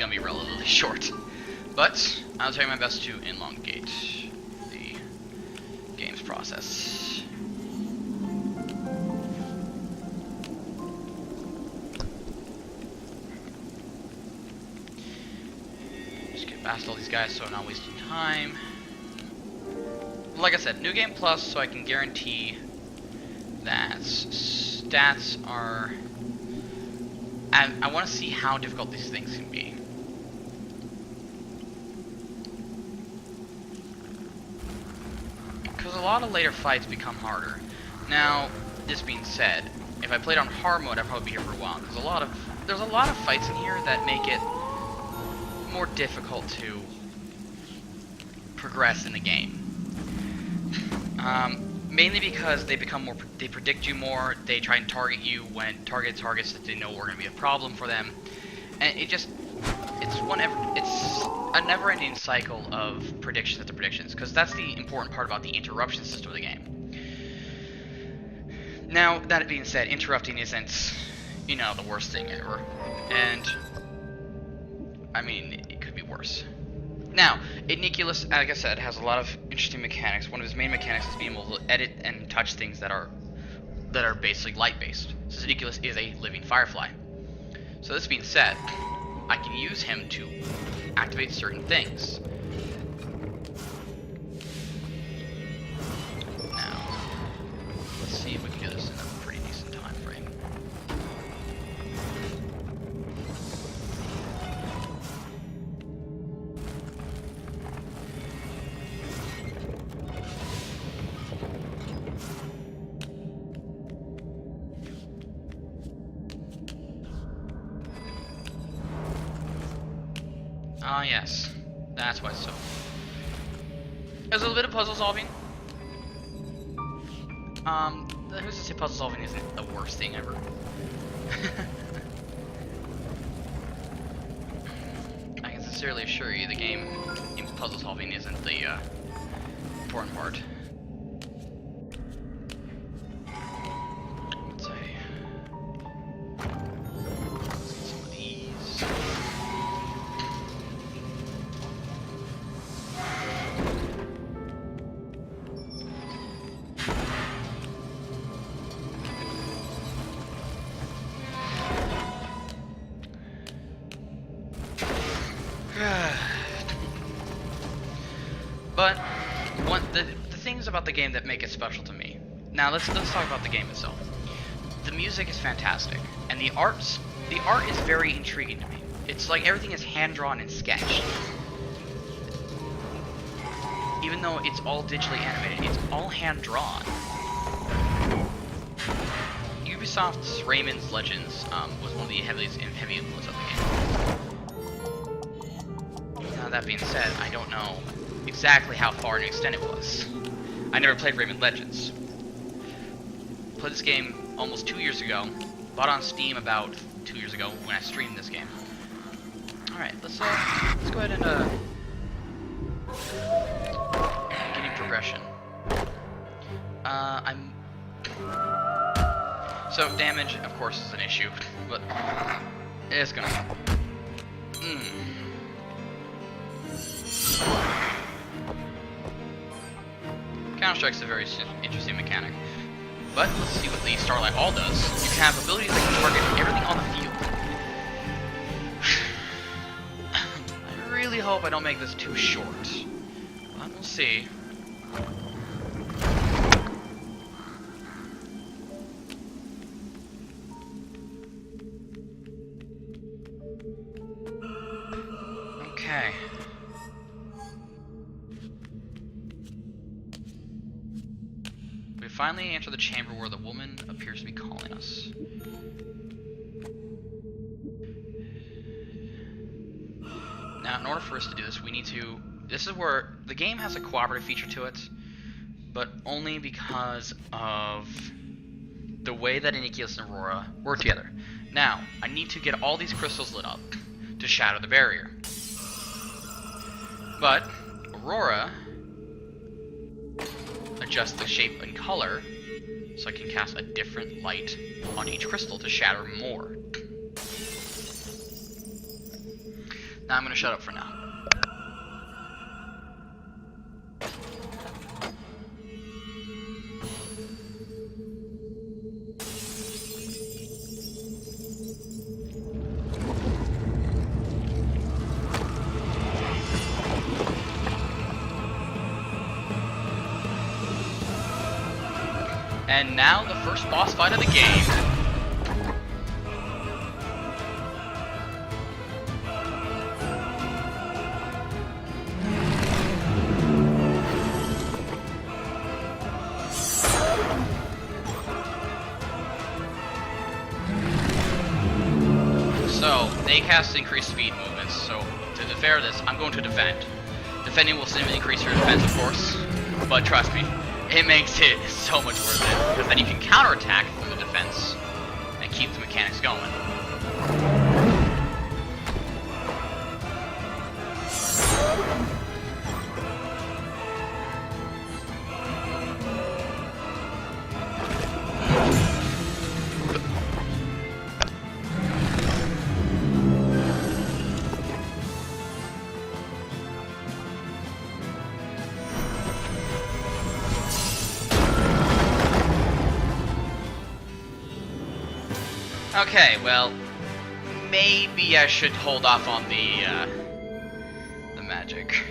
gonna be relatively short. But I'll try my best to elongate the game's process. Just get past all these guys so I'm not wasting time. Like I said, New Game Plus, so I can guarantee that stats are... I want to see how difficult these things can be. Because a lot of later fights become harder. Now, this being said, if I played on hard mode, I'd probably be here for a while. Because there's a lot of fights in here that make it more difficult to progress in the game. Mainly because they become more, they predict you more, they try and target you when targets that they know are going to be a problem for them, and it's a never-ending cycle of predictions after predictions, because that's the important part about the interruption system of the game. Now, that being said, interrupting isn't, you know, the worst thing ever, and, I mean, it could be worse. Now, Iniculus, like I said, has a lot of interesting mechanics. One of his main mechanics is being able to edit and touch things that are basically light-based. So Iniculus is a living firefly. So this being said, I can use him to activate certain things. Now, let's see if we can do this in a pretty decent time frame. Ah, yes. That's why it's so... There's a little bit of puzzle solving. Who's to say puzzle solving isn't the worst thing ever? I can sincerely assure you the game's puzzle solving isn't the important part. Let's see. Let's get some of these. But the things about the game that make it special to me. Now let's talk about the game itself. The music is fantastic, and the art is very intriguing to me. It's like everything is hand drawn and sketched. Even though it's all digitally animated, it's all hand drawn. Ubisoft's Rayman's Legends was one of the heavy influence of the game. Now that being said, I don't know exactly how far and extent it was. I never played Rayman Legends. Played this game almost 2 years ago. Bought on Steam about 2 years ago when I streamed this game. All right, let's go ahead and getting progression. So damage, of course, is an issue, but it's gonna happen. Counter-Strike's a very interesting mechanic. But let's see what the Starlight All does. You can have abilities that can target everything on the field. I really hope I don't make this too short. But we'll see. Okay. We finally enter the chamber where the woman appears to be calling us. Now, in order for us to do this, we need to... This is where the game has a cooperative feature to it, but only because of the way that Iniculus and Aurora work together. Now, I need to get all these crystals lit up to shatter the barrier. But Aurora adjusts the shape and color so I can cast a different light on each crystal to shatter more. Now I'm gonna shut up for now. And now the first boss fight of the game. So, they cast increased speed movements, so to defer this, I'm going to defend. Defending will simply increase your defense, of course, but trust me, it makes it so much worth it, because then you can counterattack from the defense and keep the mechanics going. Okay, well, maybe I should hold off on the magic.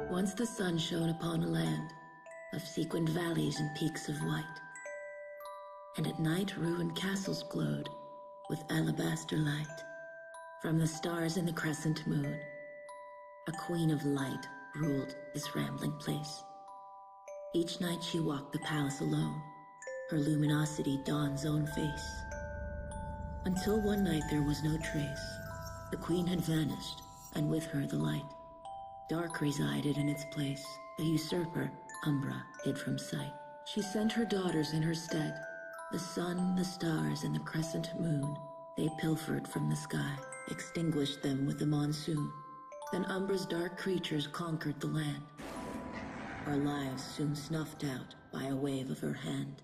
Once the sun shone upon a land of sequined valleys and peaks of white, and at night ruined castles glowed with alabaster light. From the stars in the crescent moon, a queen of light ruled this rambling place. Each night she walked the palace alone, her luminosity dawn's own face. Until one night there was no trace. The queen had vanished, and with her the light. Dark resided in its place, the usurper, Umbra, hid from sight. She sent her daughters in her stead, the sun, the stars, and the crescent moon. They pilfered from the sky, extinguished them with the monsoon. Then Umbra's dark creatures conquered the land. Our lives soon snuffed out by a wave of her hand.